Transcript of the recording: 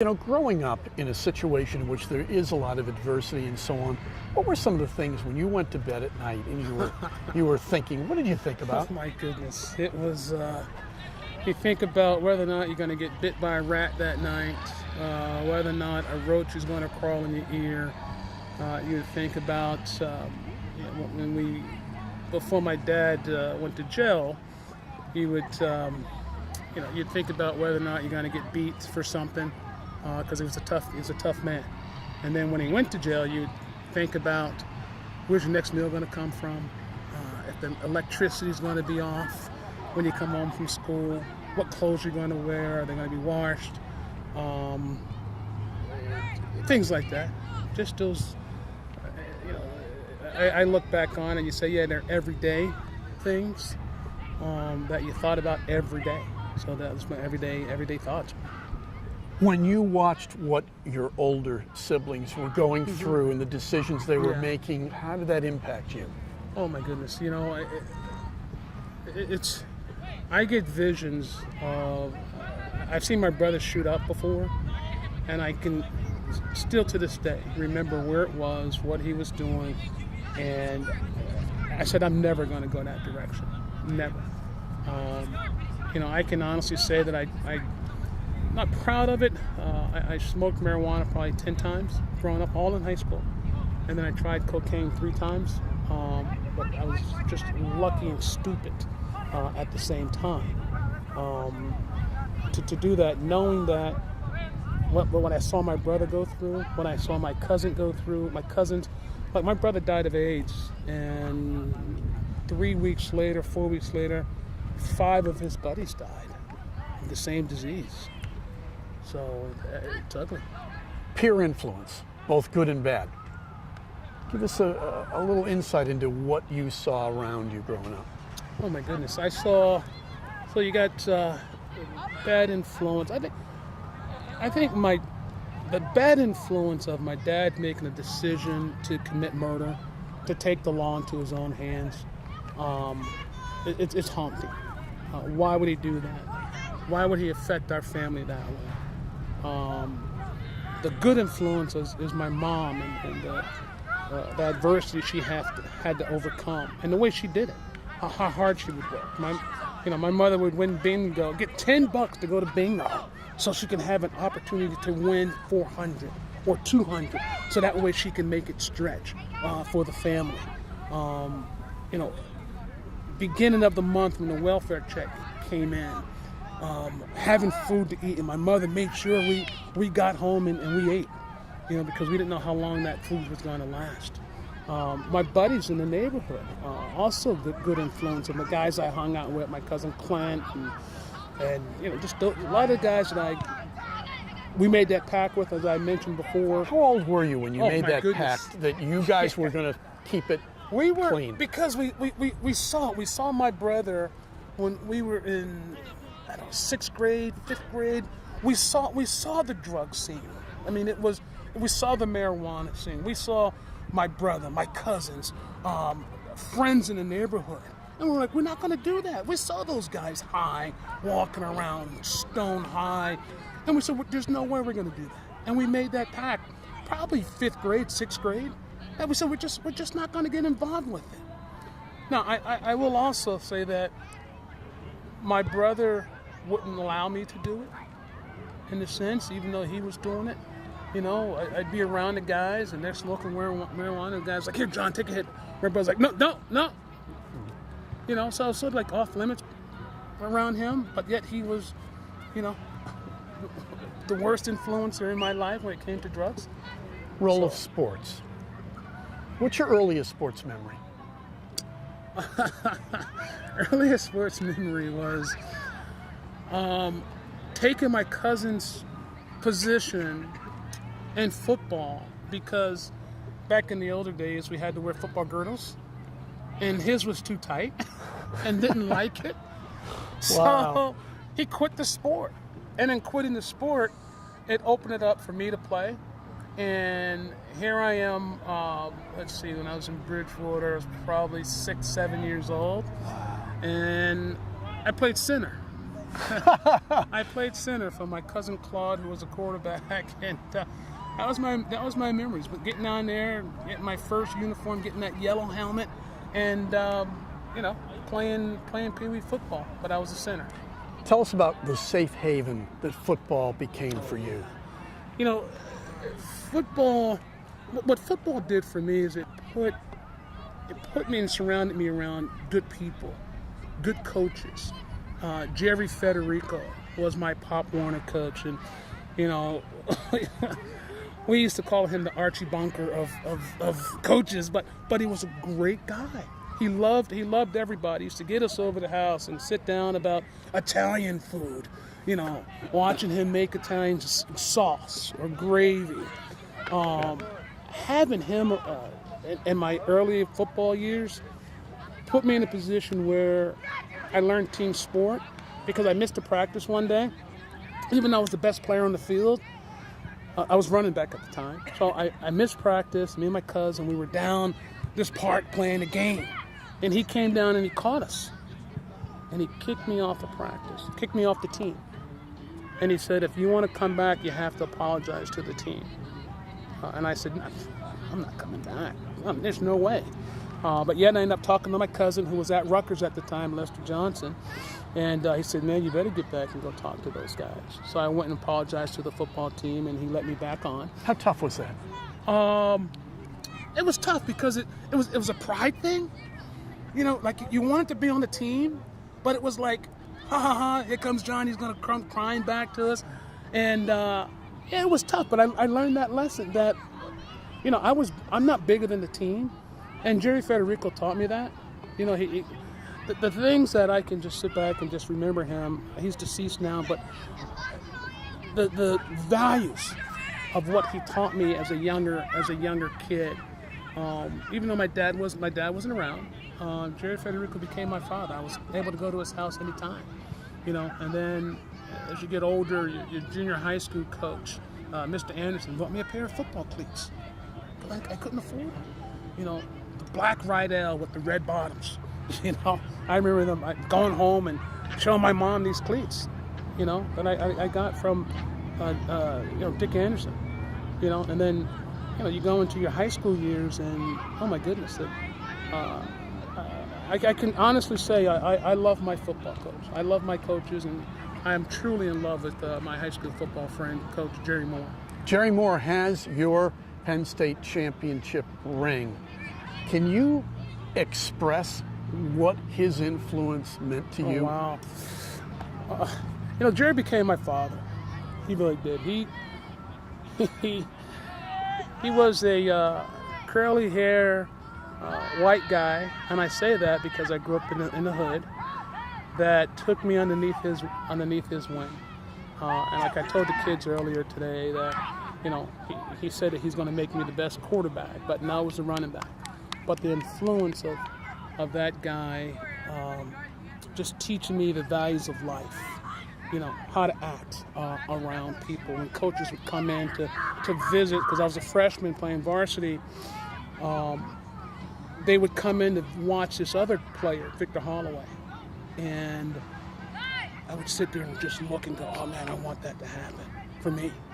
You know, growing up in a situation in which there is a lot of adversity and so on, what were some of the things when you went to bed at night and you were thinking? What did you think about? Oh my goodness. It was, you think about whether or not you're going to get bit by a rat that night, whether or not a roach is going to crawl in your ear. You think about before my dad went to jail, you would, you'd think about whether or not you're going to get beat for something, because he was a tough man. And then when he went to jail, you'd think about where's your next meal going to come from, if the electricity is going to be off when you come home from school, what clothes you're going to wear, are they going to be washed, things like that. Just those, I look back on and you say, yeah, they're everyday things that you thought about every day. So that was my everyday thoughts. When you watched what your older siblings were going through and the decisions they were making, how did that impact you? Oh my goodness, I get visions of, I've seen my brother shoot up before, and I can still to this day remember where it was, what he was doing, and I said, I'm never going to go that direction, never. I can honestly say that I'm not proud of it. I smoked marijuana probably 10 times growing up, all in high school. And then I tried cocaine 3 times, but I was just lucky and stupid at the same time. To do that, knowing that what I saw my brother go through, when I saw my cousin go through, my brother died of AIDS, and 3 weeks later, 4 weeks later, 5 of his buddies died of the same disease. So it's ugly. Peer influence, both good and bad. Give us a little insight into what you saw around you growing up. Oh my goodness, so you got bad influence. I think the bad influence of my dad making a decision to commit murder, to take the law into his own hands, it's haunting. Why would he do that? Why would he affect our family that way? The good influence is my mom and the adversity she had to overcome, and the way she did it, how hard she would work. My mother would win bingo, get $10 to go to bingo, so she can have an opportunity to win 400 or 200, so that way she can make it stretch for the family. Beginning of the month when the welfare check came in, having food to eat, and my mother made sure we got home and we ate, because we didn't know how long that food was going to last. My buddies in the neighborhood, also good influence, and the guys I hung out with, my cousin Clint, and just a lot of guys that we made that pact with, as I mentioned before. How old were you when you made that goodness. pact that you guys were going to keep it We were clean? Because we saw my brother when we were in 6th grade, 5th grade. We saw the drug scene. I mean, we saw the marijuana scene. We saw my brother, my cousins, friends in the neighborhood, and we're like, we're not going to do that. We saw those guys high, walking around stone high, and we said, there's no way we're going to do that. And we made that pact, probably 5th grade, 6th grade. And we said, we're just not going to get involved with it. Now, I will also say that my brother wouldn't allow me to do it, in a sense, even though he was doing it. I'd be around the guys, and they're smoking marijuana, and the guy's like, here, John, take a hit. My brother's like, no. So I was sort of like off limits around him, but yet he was, the worst influencer in my life when it came to drugs. Role of sports. What's your earliest sports memory? Earliest sports memory was taking my cousin's position in football, because back in the older days we had to wear football girdles, and his was too tight and didn't like it. Wow. So he quit the sport. And in quitting the sport, it opened it up for me to play. And here I am, when I was in Bridgewater, I was probably 6, 7 years old. And I played center. I played center for my cousin Claude, who was a quarterback, and that was my memories. But getting on there, getting my first uniform, getting that yellow helmet, and playing Pee Wee football. But I was a center. Tell us about the safe haven that football became for you. You know, football. What football did for me is it put me and surrounded me around good people, good coaches. Jerry Federico was my Pop Warner coach, and we used to call him the Archie Bunker of coaches, but he was a great guy. He loved everybody. He used to get us over the house and sit down about Italian food, watching him make Italian sauce or gravy. Having him in my early football years put me in a position where I learned team sport, because I missed a practice one day. Even though I was the best player on the field, I was running back at the time. So I missed practice. Me and my cousin, we were down this park playing a game. And he came down and he caught us. And he kicked me off of practice, kicked me off the team. And he said, if you want to come back, you have to apologize to the team. And I said, I'm not coming back. There's no way. But yet I ended up talking to my cousin, who was at Rutgers at the time, Lester Johnson. And he said, man, you better get back and go talk to those guys. So I went and apologized to the football team, and he let me back on. How tough was that? It was tough because it was a pride thing. Like you wanted to be on the team, but it was like, ha ha ha, here comes John, he's going to come crying back to us. And it was tough, but I learned that lesson that, I'm not bigger than the team. And Jerry Federico taught me that. The things that I can just sit back and just remember him, he's deceased now, but the values of what he taught me as a younger kid, even though my dad wasn't around, Jerry Federico became my father. I was able to go to his house anytime, and then as you get older, your junior high school coach, Mr. Anderson, bought me a pair of football cleats. I couldn't afford them. The black Rydell with the red bottoms. I remember them going home and showing my mom these cleats, that I got from, Dick Anderson, and then, you go into your high school years and, oh my goodness, I can honestly say I love my football coach. I love my coaches, and I am truly in love with my high school football friend, Coach Jerry Moore. Jerry Moore has your Penn State championship ring. Can you express what his influence meant to you? Wow. Jerry became my father. He really did. He was a curly hair white guy, and I say that because I grew up in the hood, that took me underneath his wing. And like I told the kids earlier today that, he said that he's going to make me the best quarterback, but now I was the running back. But the influence of that guy just teaching me the values of life, how to act around people. When coaches would come in to visit, because I was a freshman playing varsity, they would come in to watch this other player, Victor Holloway. And I would sit there and just look and go, oh man, I want that to happen for me.